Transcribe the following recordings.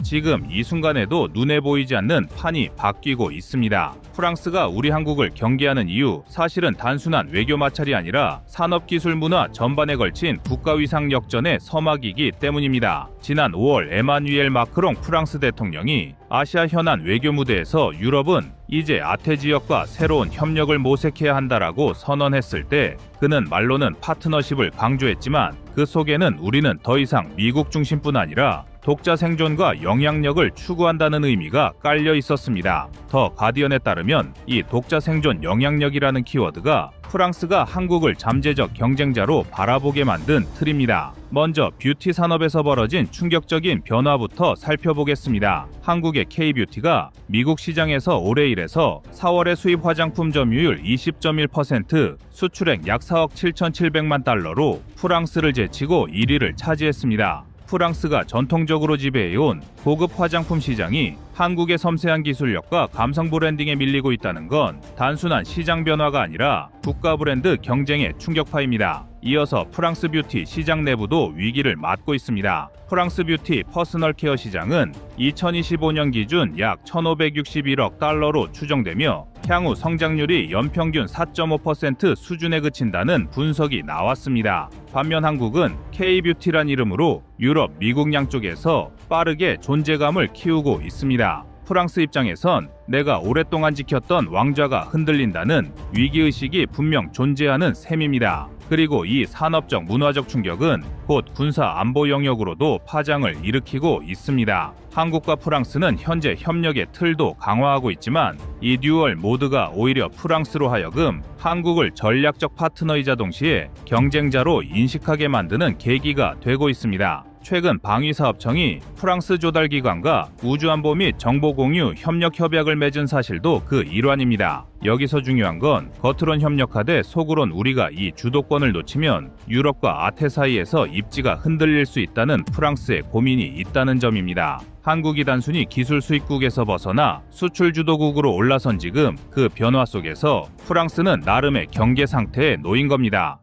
지금 이 순간에도 눈에 보이지 않는 판이 바뀌고 있습니다. 프랑스가 우리 한국을 경계하는 이유, 사실은 단순한 외교 마찰이 아니라 산업기술 문화 전반에 걸친 국가위상 역전의 서막이기 때문입니다. 지난 5월 에마뉘엘 마크롱 프랑스 대통령이 아시아 현안 외교 무대에서 유럽은 이제 아태 지역과 새로운 협력을 모색해야 한다라고 선언했을 때 그는 말로는 파트너십을 강조했지만 그 속에는 우리는 더 이상 미국 중심뿐 아니라 독자 생존과 영향력을 추구한다는 의미가 깔려 있었습니다. 더 가디언에 따르면 이 독자 생존 영향력이라는 키워드가 프랑스가 한국을 잠재적 경쟁자로 바라보게 만든 틀입니다. 먼저 뷰티 산업에서 벌어진 충격적인 변화부터 살펴보겠습니다. 한국의 K-뷰티가 미국 시장에서 올해 1에서 4월의 수입 화장품 점유율 20.1%, 수출액 약 4억 7,700만 달러로 프랑스를 제치고 1위를 차지했습니다. 프랑스가 전통적으로 지배해온 고급 화장품 시장이 한국의 섬세한 기술력과 감성 브랜딩에 밀리고 있다는 건 단순한 시장 변화가 아니라 국가 브랜드 경쟁의 충격파입니다. 이어서 프랑스 뷰티 시장 내부도 위기를 맞고 있습니다. 프랑스 뷰티 퍼스널 케어 시장은 2025년 기준 약 1,561억 달러로 추정되며 향후 성장률이 연평균 4.5% 수준에 그친다는 분석이 나왔습니다. 반면 한국은 K-뷰티란 이름으로 유럽, 미국 양쪽에서 빠르게 존재감을 키우고 있습니다. 프랑스 입장에선 내가 오랫동안 지켰던 왕좌가 흔들린다는 위기의식이 분명 존재하는 셈입니다. 그리고 이 산업적 문화적 충격은 곧 군사 안보 영역으로도 파장을 일으키고 있습니다. 한국과 프랑스는 현재 협력의 틀도 강화하고 있지만 이 듀얼 모드가 오히려 프랑스로 하여금 한국을 전략적 파트너이자 동시에 경쟁자로 인식하게 만드는 계기가 되고 있습니다. 최근 방위사업청이 프랑스 조달기관과 우주안보 및 정보공유 협력 협약을 맺은 사실도 그 일환입니다. 여기서 중요한 건 겉으론 협력하되 속으론 우리가 이 주도권을 놓치면 유럽과 아태 사이에서 입지가 흔들릴 수 있다는 프랑스의 고민이 있다는 점입니다. 한국이 단순히 기술 수입국에서 벗어나 수출 주도국으로 올라선 지금 그 변화 속에서 프랑스는 나름의 경계 상태에 놓인 겁니다.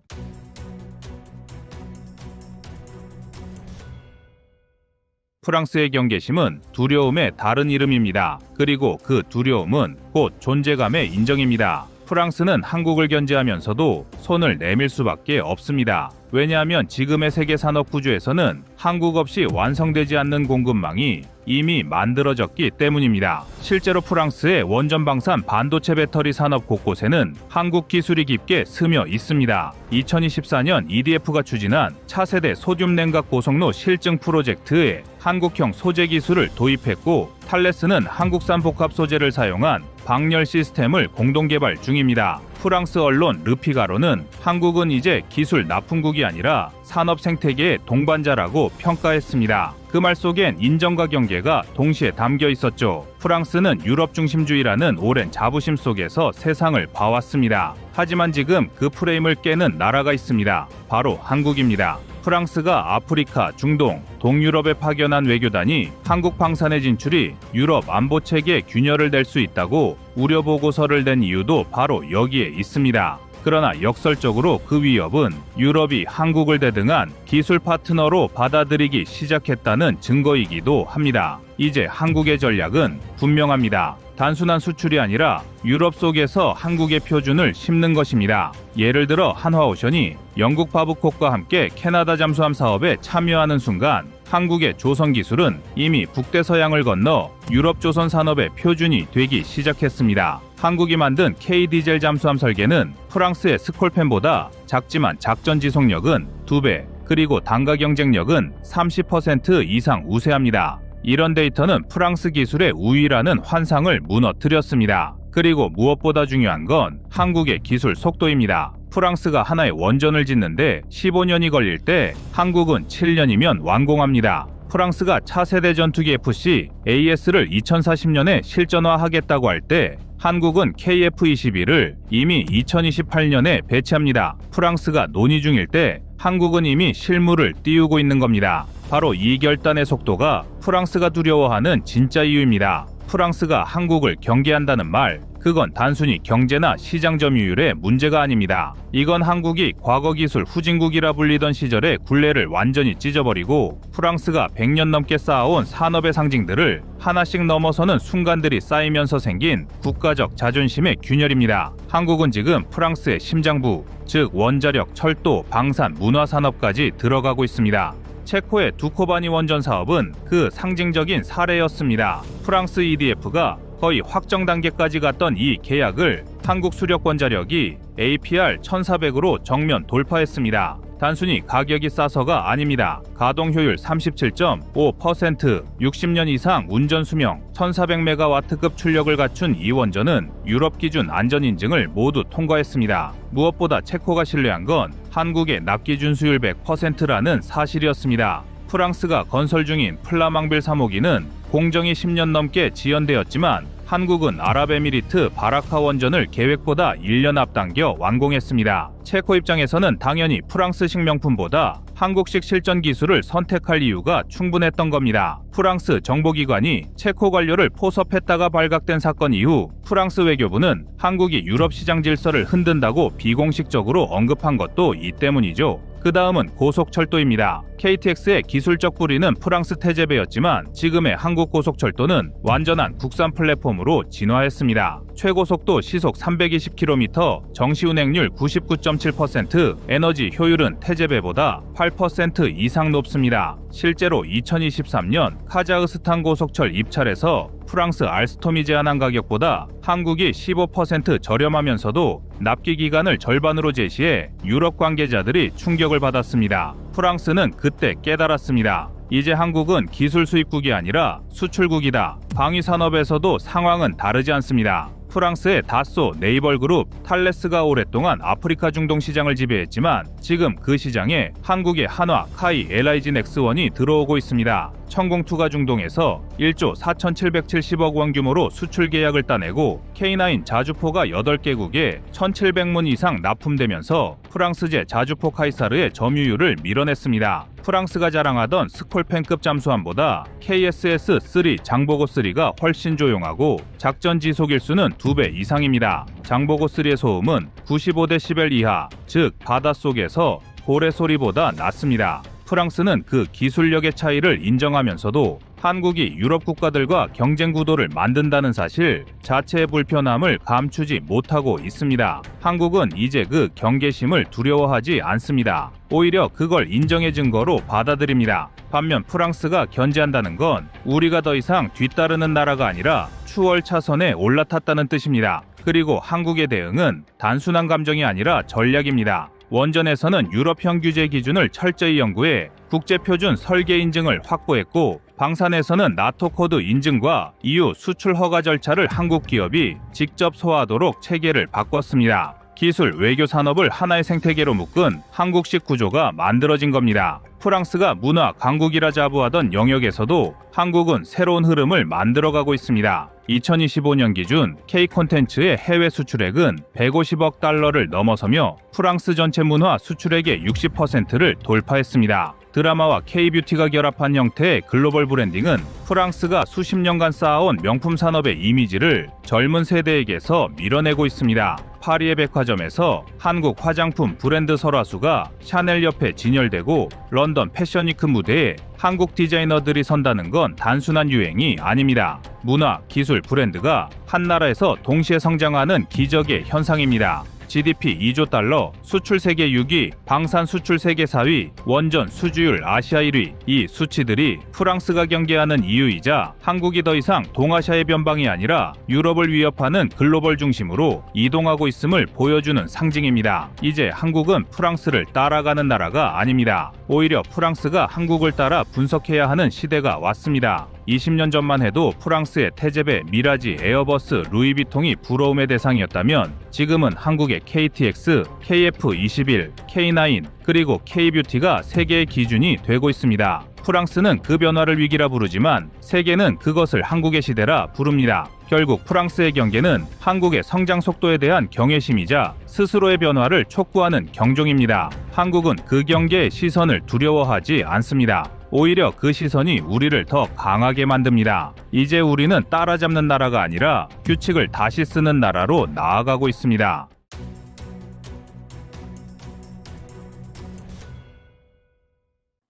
프랑스의 경계심은 두려움의 다른 이름입니다. 그리고 그 두려움은 곧 존재감의 인정입니다. 프랑스는 한국을 견제하면서도 손을 내밀 수밖에 없습니다. 왜냐하면 지금의 세계 산업 구조에서는 한국 없이 완성되지 않는 공급망이 이미 만들어졌기 때문입니다. 실제로 프랑스의 원전 방산 반도체 배터리 산업 곳곳에는 한국 기술이 깊게 스며 있습니다. 2024년 EDF가 추진한 차세대 소듐 냉각 고속로 실증 프로젝트에 한국형 소재 기술을 도입했고 탈레스는 한국산 복합 소재를 사용한 방열 시스템을 공동 개발 중입니다. 프랑스 언론 르피가로는 한국은 이제 기술 납품국이 아니라 산업 생태계의 동반자라고 평가했습니다. 그 말 속엔 인정과 경계가 동시에 담겨 있었죠. 프랑스는 유럽 중심주의라는 오랜 자부심 속에서 세상을 봐왔습니다. 하지만 지금 그 프레임을 깨는 나라가 있습니다. 바로 한국입니다. 프랑스가 아프리카, 중동, 동유럽에 파견한 외교단이 한국 방산의 진출이 유럽 안보 체계에 균열을 낼 수 있다고 우려 보고서를 낸 이유도 바로 여기에 있습니다. 그러나 역설적으로 그 위협은 유럽이 한국을 대등한 기술 파트너로 받아들이기 시작했다는 증거이기도 합니다. 이제 한국의 전략은 분명합니다. 단순한 수출이 아니라 유럽 속에서 한국의 표준을 심는 것입니다. 예를 들어 한화오션이 영국 바브콕과 함께 캐나다 잠수함 사업에 참여하는 순간 한국의 조선 기술은 이미 북대서양을 건너 유럽 조선 산업의 표준이 되기 시작했습니다. 한국이 만든 K-디젤 잠수함 설계는 프랑스의 스콜펜보다 작지만 작전 지속력은 2배, 그리고 단가 경쟁력은 30% 이상 우세합니다. 이런 데이터는 프랑스 기술의 우위라는 환상을 무너뜨렸습니다. 그리고 무엇보다 중요한 건 한국의 기술 속도입니다. 프랑스가 하나의 원전을 짓는데 15년이 걸릴 때 한국은 7년이면 완공합니다. 프랑스가 차세대 전투기 FC AS를 2040년에 실전화하겠다고 할 때 한국은 KF-21을 이미 2028년에 배치합니다. 프랑스가 논의 중일 때 한국은 이미 실무를 띄우고 있는 겁니다. 바로 이 결단의 속도가 프랑스가 두려워하는 진짜 이유입니다. 프랑스가 한국을 경계한다는 말, 그 그건 단순히 경제나 시장 점유율의 문제가 아닙니다. 이건 한국이 과거 기술 후진국이라 불리던 시절의 굴레를 완전히 찢어버리고 프랑스가 100년 넘게 쌓아온 산업의 상징들을 하나씩 넘어서는 순간들이 쌓이면서 생긴 국가적 자존심의 균열입니다. 한국은 지금 프랑스의 심장부, 즉 원자력, 철도, 방산, 문화산업까지 들어가고 있습니다. 체코의 두코바니 원전 사업은 그 상징적인 사례였습니다. 프랑스 EDF가 거의 확정 단계까지 갔던 이 계약을 한국 수력원자력이 APR 1400으로 정면 돌파했습니다. 단순히 가격이 싸서가 아닙니다. 가동 효율 37.5%, 60년 이상 운전 수명, 1400메가와트급 출력을 갖춘 이 원전은 유럽 기준 안전 인증을 모두 통과했습니다. 무엇보다 체코가 신뢰한 건 한국의 납기 준수율 100%라는 사실이었습니다. 프랑스가 건설 중인 플라망빌 3호기는 공정이 10년 넘게 지연되었지만 한국은 아랍에미리트 바라카 원전을 계획보다 1년 앞당겨 완공했습니다. 체코 입장에서는 당연히 프랑스식 명품보다 한국식 실전 기술을 선택할 이유가 충분했던 겁니다. 프랑스 정보기관이 체코 관료를 포섭했다가 발각된 사건 이후 프랑스 외교부는 한국이 유럽 시장 질서를 흔든다고 비공식적으로 언급한 것도 이 때문이죠. 그 다음은 고속철도입니다. KTX의 기술적 뿌리는 프랑스 태제베였지만 지금의 한국 고속철도는 완전한 국산 플랫폼으로 진화했습니다. 최고속도 시속 320km, 정시운행률 99.7%, 에너지 효율은 태제베보다 8% 이상 높습니다. 실제로 2023년 카자흐스탄 고속철 입찰에서 프랑스 알스톰이 제안한 가격보다 한국이 15% 저렴하면서도 납기 기간을 절반으로 제시해 유럽 관계자들이 충격을 받았습니다. 프랑스는 그때 깨달았습니다. 이제 한국은 기술 수입국이 아니라 수출국이다. 방위 산업에서도 상황은 다르지 않습니다. 프랑스의 다소, 네이벌그룹, 탈레스가 오랫동안 아프리카 중동 시장을 지배했지만 지금 그 시장에 한국의 한화, 카이, LIG 넥스원이 들어오고 있습니다. 천공투가 중동에서 1조 4,770억 원 규모로 수출 계약을 따내고 K9 자주포가 8개국에 1,700문 이상 납품되면서 프랑스제 자주포 카이사르의 점유율을 밀어냈습니다. 프랑스가 자랑하던 스콜펜급 잠수함보다 KSS-3 장보고3가 훨씬 조용하고 작전 지속 일수는 2배 이상입니다. 장보고3의 소음은 95데시벨 이하, 즉 바닷속에서 고래 소리보다 낮습니다. 프랑스는 그 기술력의 차이를 인정하면서도 한국이 유럽 국가들과 경쟁 구도를 만든다는 사실 자체의 불편함을 감추지 못하고 있습니다. 한국은 이제 그 경계심을 두려워하지 않습니다. 오히려 그걸 인정의 증거로 받아들입니다. 반면 프랑스가 견제한다는 건 우리가 더 이상 뒤따르는 나라가 아니라 추월 차선에 올라탔다는 뜻입니다. 그리고 한국의 대응은 단순한 감정이 아니라 전략입니다. 원전에서는 유럽형 규제 기준을 철저히 연구해 국제표준 설계 인증을 확보했고 방산에서는 나토 코드 인증과 EU 수출 허가 절차를 한국 기업이 직접 소화하도록 체계를 바꿨습니다. 기술, 외교 산업을 하나의 생태계로 묶은 한국식 구조가 만들어진 겁니다. 프랑스가 문화 강국이라 자부하던 영역에서도 한국은 새로운 흐름을 만들어가고 있습니다. 2025년 기준 K 콘텐츠의 해외 수출액은 150억 달러를 넘어서며 프랑스 전체 문화 수출액의 60%를 돌파했습니다. 드라마와 K-뷰티가 결합한 형태의 글로벌 브랜딩은 프랑스가 수십 년간 쌓아온 명품 산업의 이미지를 젊은 세대에게서 밀어내고 있습니다. 파리의 백화점에서 한국 화장품 브랜드 설화수가 샤넬 옆에 진열되고 런던 패션위크 무대에 한국 디자이너들이 선다는 건 단순한 유행이 아닙니다. 문화, 기술, 브랜드가 한 나라에서 동시에 성장하는 기적의 현상입니다. GDP 2조 달러, 수출 세계 6위, 방산 수출 세계 4위, 원전 수주율 아시아 1위. 이 수치들이 프랑스가 경계하는 이유이자 한국이 더 이상 동아시아의 변방이 아니라 유럽을 위협하는 글로벌 중심으로 이동하고 있음을 보여주는 상징입니다. 이제 한국은 프랑스를 따라가는 나라가 아닙니다. 오히려 프랑스가 한국을 따라 분석해야 하는 시대가 왔습니다. 20년 전만 해도 프랑스의 태제베, 미라지, 에어버스, 루이비통이 부러움의 대상이었다면 지금은 한국의 KTX, KF21, K9, 그리고 K-뷰티가 세계의 기준이 되고 있습니다. 프랑스는 그 변화를 위기라 부르지만 세계는 그것을 한국의 시대라 부릅니다. 결국 프랑스의 경계는 한국의 성장 속도에 대한 경외심이자 스스로의 변화를 촉구하는 경종입니다. 한국은 그 경계의 시선을 두려워하지 않습니다. 오히려 그 시선이 우리를 더 강하게 만듭니다. 이제 우리는 따라잡는 나라가 아니라 규칙을 다시 쓰는 나라로 나아가고 있습니다.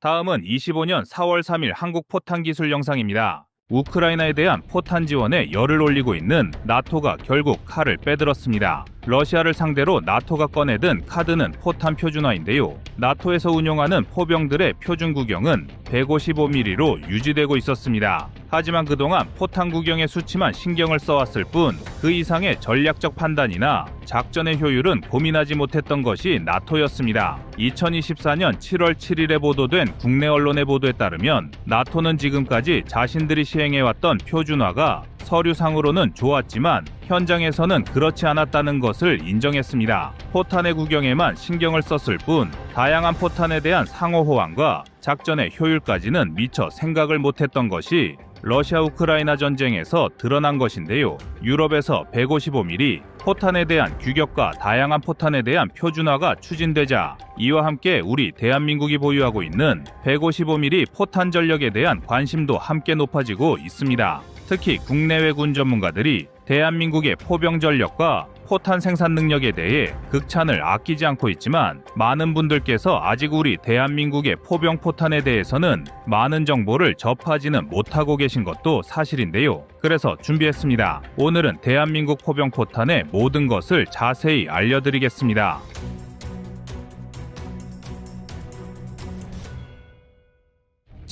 다음은 25년 4월 3일 한국 포탄 기술 영상입니다. 우크라이나에 대한 포탄 지원에 열을 올리고 있는 나토가 결국 칼을 빼들었습니다. 러시아를 상대로 나토가 꺼내든 카드는 포탄 표준화인데요. 나토에서 운용하는 포병들의 표준 구경은 155mm로 유지되고 있었습니다. 하지만 그동안 포탄 구경의 수치만 신경을 써왔을 뿐 그 이상의 전략적 판단이나 작전의 효율은 고민하지 못했던 것이 나토였습니다. 2024년 7월 7일에 보도된 국내 언론의 보도에 따르면 나토는 지금까지 자신들이 시행해왔던 표준화가 서류상으로는 좋았지만 현장에서는 그렇지 않았다는 것을 인정했습니다. 포탄의 구경에만 신경을 썼을 뿐 다양한 포탄에 대한 상호 호환과 작전의 효율까지는 미처 생각을 못했던 것이 러시아 우크라이나 전쟁에서 드러난 것인데요. 유럽에서 155mm 포탄에 대한 규격과 다양한 포탄에 대한 표준화가 추진되자 이와 함께 우리 대한민국이 보유하고 있는 155mm 포탄 전력에 대한 관심도 함께 높아지고 있습니다. 특히 국내외 군 전문가들이 대한민국의 포병 전력과 포탄 생산 능력에 대해 극찬을 아끼지 않고 있지만 많은 분들께서 아직 우리 대한민국의 포병 포탄에 대해서는 많은 정보를 접하지는 못하고 계신 것도 사실인데요. 그래서 준비했습니다. 오늘은 대한민국 포병 포탄의 모든 것을 자세히 알려드리겠습니다.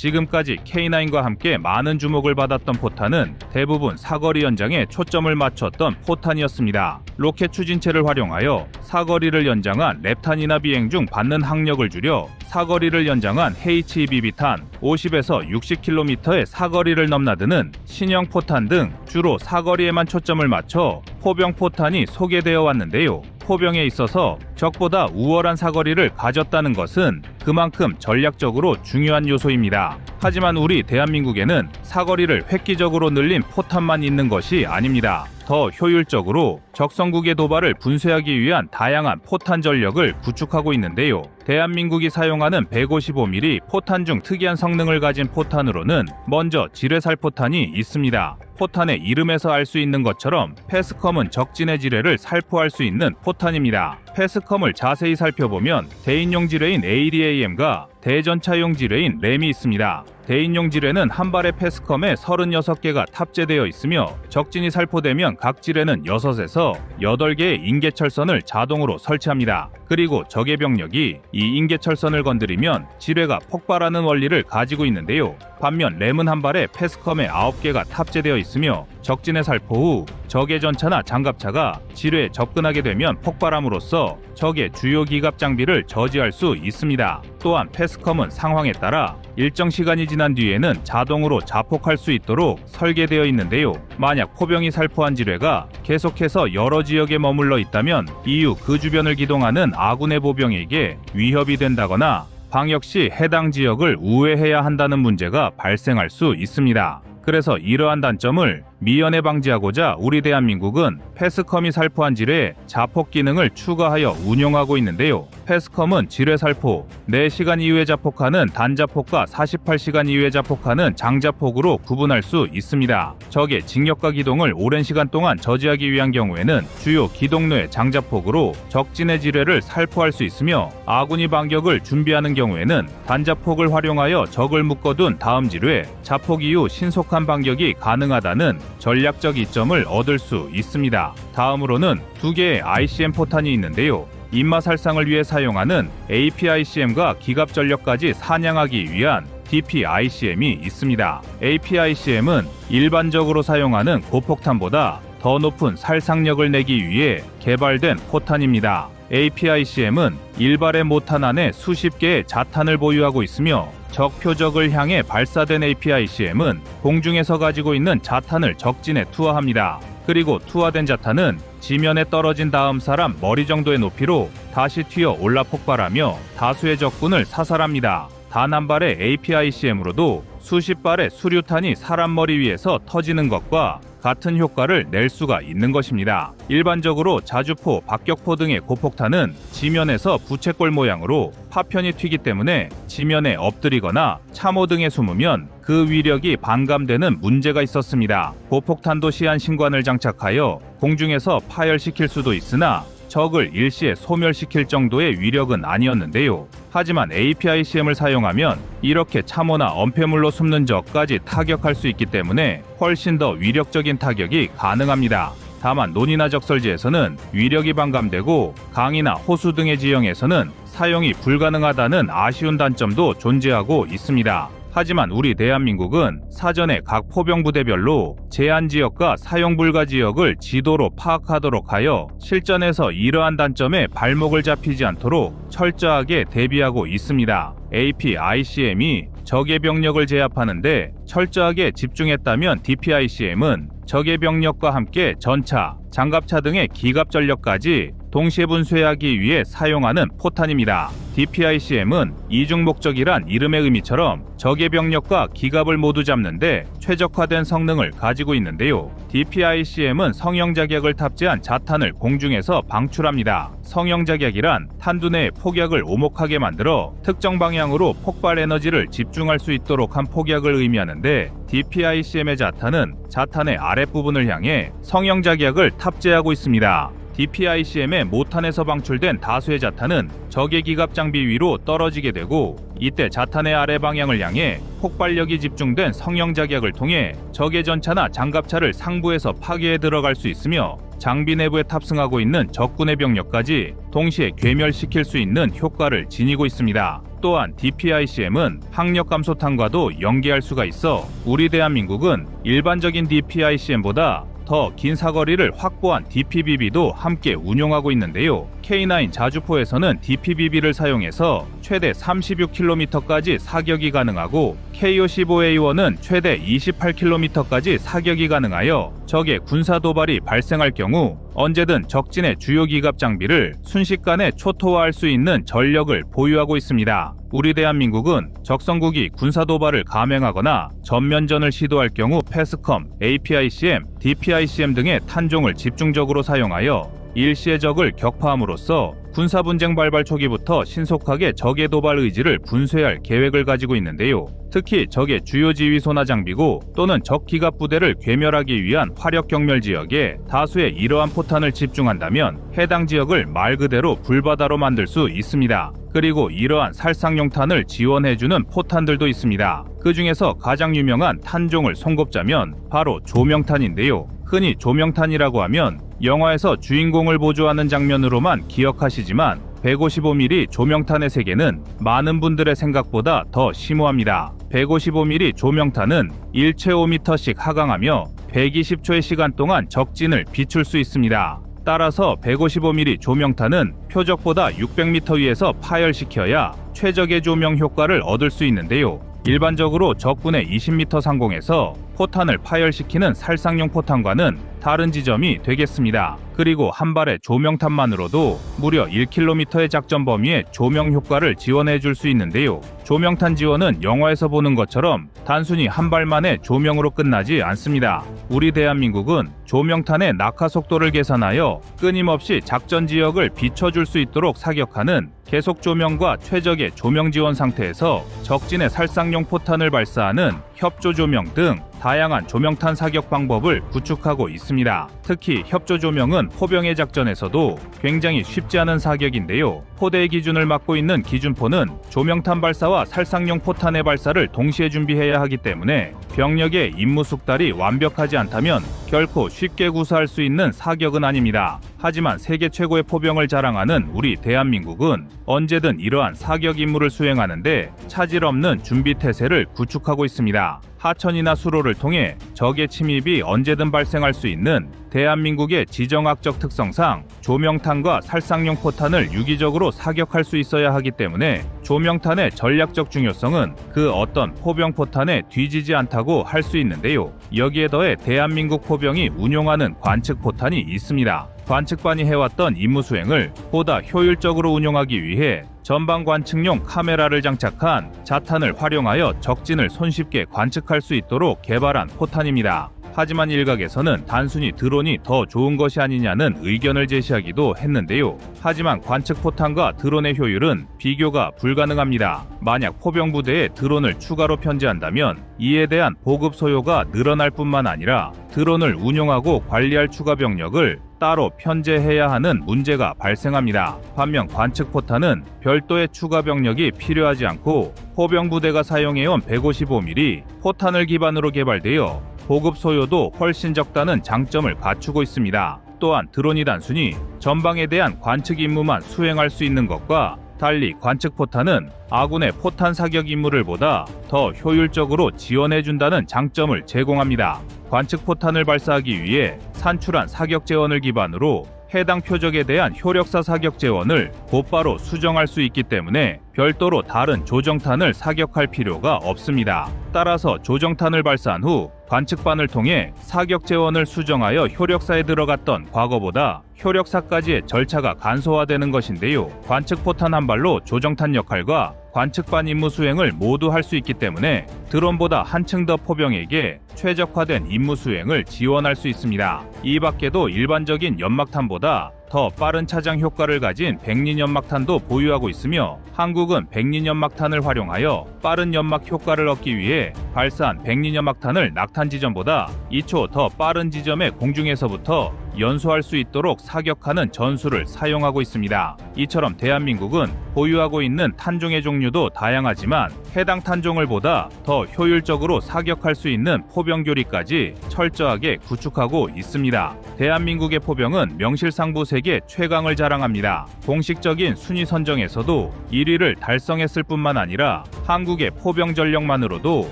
지금까지 K9과 함께 많은 주목을 받았던 포탄은 대부분 사거리 연장에 초점을 맞췄던 포탄이었습니다. 로켓 추진체를 활용하여 사거리를 연장한 랩탄이나 비행 중 받는 항력을 줄여 사거리를 연장한 HEBB탄 50에서 60km의 사거리를 넘나드는 신형 포탄 등 주로 사거리에만 초점을 맞춰 포병 포탄이 소개되어 왔는데요. 포병에 있어서 적보다 우월한 사거리를 가졌다는 것은 그만큼 전략적으로 중요한 요소입니다. 하지만 우리 대한민국에는 사거리를 획기적으로 늘린 포탄만 있는 것이 아닙니다. 더 효율적으로 적성국의 도발을 분쇄하기 위한 다양한 포탄 전력을 구축하고 있는데요. 대한민국이 사용하는 155mm 포탄 중 특이한 성능을 가진 포탄으로는 먼저 지뢰살 포탄이 있습니다. 포탄의 이름에서 알 수 있는 것처럼 패스컴은 적진의 지뢰를 살포할 수 있는 포탄입니다. 패스컴을 자세히 살펴보면 대인용 지뢰인 ADAM과 대전차용 지뢰인 램이 있습니다. 대인용 지뢰는 한 발의 패스컴에 36개가 탑재되어 있으며 적진이 살포되면 각 지뢰는 6에서 8개의 인계철선을 자동으로 설치합니다. 그리고 적의 병력이 이 인계철선을 건드리면 지뢰가 폭발하는 원리를 가지고 있는데요. 반면 램은 한 발에 패스컴에 9개가 탑재되어 있으며 적진의 살포 후 적의 전차나 장갑차가 지뢰에 접근하게 되면 폭발함으로써 적의 주요 기갑 장비를 저지할 수 있습니다. 또한 패스컴은 상황에 따라 일정 시간이 지난 뒤에는 자동으로 자폭할 수 있도록 설계되어 있는데요. 만약 포병이 살포한 지뢰가 계속해서 여러 지역에 머물러 있다면 이후 그 주변을 기동하는 아군의 보병에게 위협이 된다거나 방역 시 해당 지역을 우회해야 한다는 문제가 발생할 수 있습니다. 그래서 이러한 단점을 미연에 방지하고자 우리 대한민국은 패스컴이 살포한 지뢰에 자폭 기능을 추가하여 운용하고 있는데요. 패스컴은 지뢰 살포, 4시간 이후에 자폭하는 단자폭과 48시간 이후에 자폭하는 장자폭으로 구분할 수 있습니다. 적의 징역과 기동을 오랜 시간 동안 저지하기 위한 경우에는 주요 기동로의 장자폭으로 적진의 지뢰를 살포할 수 있으며 아군이 반격을 준비하는 경우에는 단자폭을 활용하여 적을 묶어둔 다음 지뢰, 자폭 이후 신속한 반격이 가능하다는 전략적 이점을 얻을 수 있습니다. 다음으로는 2개의 ICM 포탄이 있는데요. 입맛 살상을 위해 사용하는 APICM과 기갑 전력까지 사냥하기 위한 DPICM이 있습니다. APICM은 일반적으로 사용하는 고폭탄보다 더 높은 살상력을 내기 위해 개발된 포탄입니다. APICM은 일발의 모탄 안에 수십 개의 자탄을 보유하고 있으며 적 표적을 향해 발사된 APICM은 공중에서 가지고 있는 자탄을 적진에 투하합니다. 그리고 투하된 자탄은 지면에 떨어진 다음 사람 머리 정도의 높이로 다시 튀어 올라 폭발하며 다수의 적군을 사살합니다. 단 한 발의 APICM으로도 수십 발의 수류탄이 사람 머리 위에서 터지는 것과 같은 효과를 낼 수가 있는 것입니다. 일반적으로 자주포, 박격포 등의 고폭탄은 지면에서 부채꼴 모양으로 파편이 튀기 때문에 지면에 엎드리거나 참호 등에 숨으면 그 위력이 반감되는 문제가 있었습니다. 고폭탄도 시한신관을 장착하여 공중에서 파열시킬 수도 있으나 적을 일시에 소멸시킬 정도의 위력은 아니었는데요. 하지만 APICM을 사용하면 이렇게 참호나 엄폐물로 숨는 적까지 타격할 수 있기 때문에 훨씬 더 위력적인 타격이 가능합니다. 다만 논이나 적설지에서는 위력이 반감되고 강이나 호수 등의 지형에서는 사용이 불가능하다는 아쉬운 단점도 존재하고 있습니다. 하지만 우리 대한민국은 사전에 각 포병부대별로 제한지역과 사용불가 지역을 지도로 파악하도록 하여 실전에서 이러한 단점에 발목을 잡히지 않도록 철저하게 대비하고 있습니다. APICM이 적의 병력을 제압하는데 철저하게 집중했다면 DPICM은 적의 병력과 함께 전차, 장갑차 등의 기갑 전력까지 동시에 분쇄하기 위해 사용하는 포탄입니다. DPICM은 이중 목적이란 이름의 의미처럼 적의 병력과 기갑을 모두 잡는데 최적화된 성능을 가지고 있는데요. DPICM은 성형작약을 탑재한 자탄을 공중에서 방출합니다. 성형작약이란 탄두 내의 폭약을 오목하게 만들어 특정 방향으로 폭발 에너지를 집중할 수 있도록 한 폭약을 의미하는데 DPICM의 자탄은 자탄의 아랫부분을 향해 성형작약을 탑재하고 있습니다. DPICM의 모탄에서 방출된 다수의 자탄은 적의 기갑 장비 위로 떨어지게 되고 이때 자탄의 아래 방향을 향해 폭발력이 집중된 성형작약을 통해 적의 전차나 장갑차를 상부에서 파괴해 들어갈 수 있으며 장비 내부에 탑승하고 있는 적군의 병력까지 동시에 괴멸시킬 수 있는 효과를 지니고 있습니다. 또한 DPICM은 항력 감소탄과도 연계할 수가 있어 우리 대한민국은 일반적인 DPICM보다 더 긴 사거리를 확보한 DPBB도 함께 운용하고 있는데요. K9 자주포에서는 DPBB를 사용해서 최대 36km까지 사격이 가능하고 KO-15A1은 최대 28km까지 사격이 가능하여 적의 군사 도발이 발생할 경우 언제든 적진의 주요 기갑 장비를 순식간에 초토화할 수 있는 전력을 보유하고 있습니다. 우리 대한민국은 적성국이 군사 도발을 감행하거나 전면전을 시도할 경우 패스컴, APICM, DPICM 등의 탄종을 집중적으로 사용하여 일시의 적을 격파함으로써 군사분쟁 발발 초기부터 신속하게 적의 도발 의지를 분쇄할 계획을 가지고 있는데요. 특히 적의 주요 지휘소나 장비고 또는 적 기갑 부대를 괴멸하기 위한 화력 경멸 지역에 다수의 이러한 포탄을 집중한다면 해당 지역을 말 그대로 불바다로 만들 수 있습니다. 그리고 이러한 살상용탄을 지원해주는 포탄들도 있습니다. 그 중에서 가장 유명한 탄종을 손꼽자면 바로 조명탄인데요. 흔히 조명탄이라고 하면 영화에서 주인공을 보조하는 장면으로만 기억하시지만 155mm 조명탄의 세계는 많은 분들의 생각보다 더 심오합니다. 155mm 조명탄은 1제곱미터씩 하강하며 120초의 시간 동안 적진을 비출 수 있습니다. 따라서 155mm 조명탄은 표적보다 600m 위에서 파열시켜야 최적의 조명 효과를 얻을 수 있는데요. 일반적으로 적군의 20m 상공에서 포탄을 파열시키는 살상용 포탄과는 다른 지점이 되겠습니다. 그리고 한 발의 조명탄만으로도 무려 1km의 작전 범위에 조명 효과를 지원해 줄 수 있는데요. 조명탄 지원은 영화에서 보는 것처럼 단순히 한 발만의 조명으로 끝나지 않습니다. 우리 대한민국은 조명탄의 낙하 속도를 계산하여 끊임없이 작전 지역을 비춰줄 수 있도록 사격하는 계속 조명과 최적의 조명 지원 상태에서 적진의 살상용 포탄을 발사하는 협조 조명 등 다양한 조명탄 사격 방법을 구축하고 있습니다. 특히 협조 조명은 포병의 작전에서도 굉장히 쉽지 않은 사격인데요. 포대의 기준을 맡고 있는 기준포는 조명탄 발사와 살상용 포탄의 발사를 동시에 준비해야 하기 때문에 병력의 임무 숙달이 완벽하지 않다면 결코 쉽게 구사할 수 있는 사격은 아닙니다. 하지만 세계 최고의 포병을 자랑하는 우리 대한민국은 언제든 이러한 사격 임무를 수행하는데 차질 없는 준비 태세를 구축하고 있습니다. 하천이나 수로를 통해 적의 침입이 언제든 발생할 수 있는 대한민국의 지정학적 특성상 조명탄과 살상용 포탄을 유기적으로 사격할 수 있어야 하기 때문에 조명탄의 전략적 중요성은 그 어떤 포병 포탄에 뒤지지 않다고 할 수 있는데요. 여기에 더해 대한민국 포병이 운용하는 관측 포탄이 있습니다. 관측반이 해왔던 임무 수행을 보다 효율적으로 운용하기 위해 전방 관측용 카메라를 장착한 자탄을 활용하여 적진을 손쉽게 관측할 수 있도록 개발한 포탄입니다. 하지만 일각에서는 단순히 드론이 더 좋은 것이 아니냐는 의견을 제시하기도 했는데요. 하지만 관측 포탄과 드론의 효율은 비교가 불가능합니다. 만약 포병부대에 드론을 추가로 편제한다면 이에 대한 보급 소요가 늘어날 뿐만 아니라 드론을 운용하고 관리할 추가 병력을 따로 편제해야 하는 문제가 발생합니다. 반면 관측 포탄은 별도의 추가 병력이 필요하지 않고 포병부대가 사용해온 155mm 포탄을 기반으로 개발되어 보급 소요도 훨씬 적다는 장점을 갖추고 있습니다. 또한 드론이 단순히 전방에 대한 관측 임무만 수행할 수 있는 것과 달리 관측 포탄은 아군의 포탄 사격 임무를 보다 더 효율적으로 지원해준다는 장점을 제공합니다. 관측 포탄을 발사하기 위해 산출한 사격 재원을 기반으로 해당 표적에 대한 효력사 사격 재원을 곧바로 수정할 수 있기 때문에 별도로 다른 조정탄을 사격할 필요가 없습니다. 따라서 조정탄을 발사한 후 관측반을 통해 사격 재원을 수정하여 효력사에 들어갔던 과거보다 효력사까지의 절차가 간소화되는 것인데요. 관측 포탄 한 발로 조정탄 역할과 관측반 임무 수행을 모두 할 수 있기 때문에 드론보다 한층 더 포병에게 최적화된 임무 수행을 지원할 수 있습니다. 이 밖에도 일반적인 연막탄보다 더 빠른 차장 효과를 가진 백린 연막탄도 보유하고 있으며 한국은 백린 연막탄을 활용하여 빠른 연막 효과를 얻기 위해 발사한 백린 연막탄을 낙탄 지점보다 2초 더 빠른 지점의 공중에서부터 연소할 수 있도록 사격하는 전술을 사용하고 있습니다. 이처럼 대한민국은 보유하고 있는 탄종의 종류도 다양하지만 해당 탄종을 보다 더 효율적으로 사격할 수 있는 포병 교리까지 철저하게 구축하고 있습니다. 대한민국의 포병은 명실상부 세계 최강을 자랑합니다. 공식적인 순위 선정에서도 1위를 달성했을 뿐만 아니라 한국의 포병 전력만으로도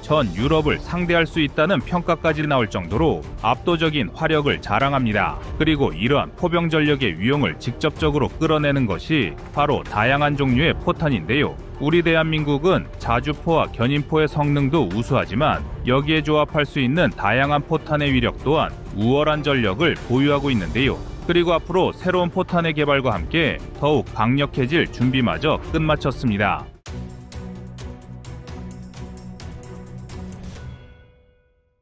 전 유럽을 상대할 수 있다는 평가까지 나올 정도로 압도적인 화력을 자랑합니다. 그리고 이러한 포병 전력의 위용을 직접적으로 끌어내는 것이 바로 다양한 종류의 포탄인데요. 우리 대한민국은 자주포와 견인포의 성능도 우수하지만 여기에 조합할 수 있는 다양한 포탄의 위력 또한 우월한 전력을 보유하고 있는데요. 그리고 앞으로 새로운 포탄의 개발과 함께 더욱 강력해질 준비마저 끝마쳤습니다.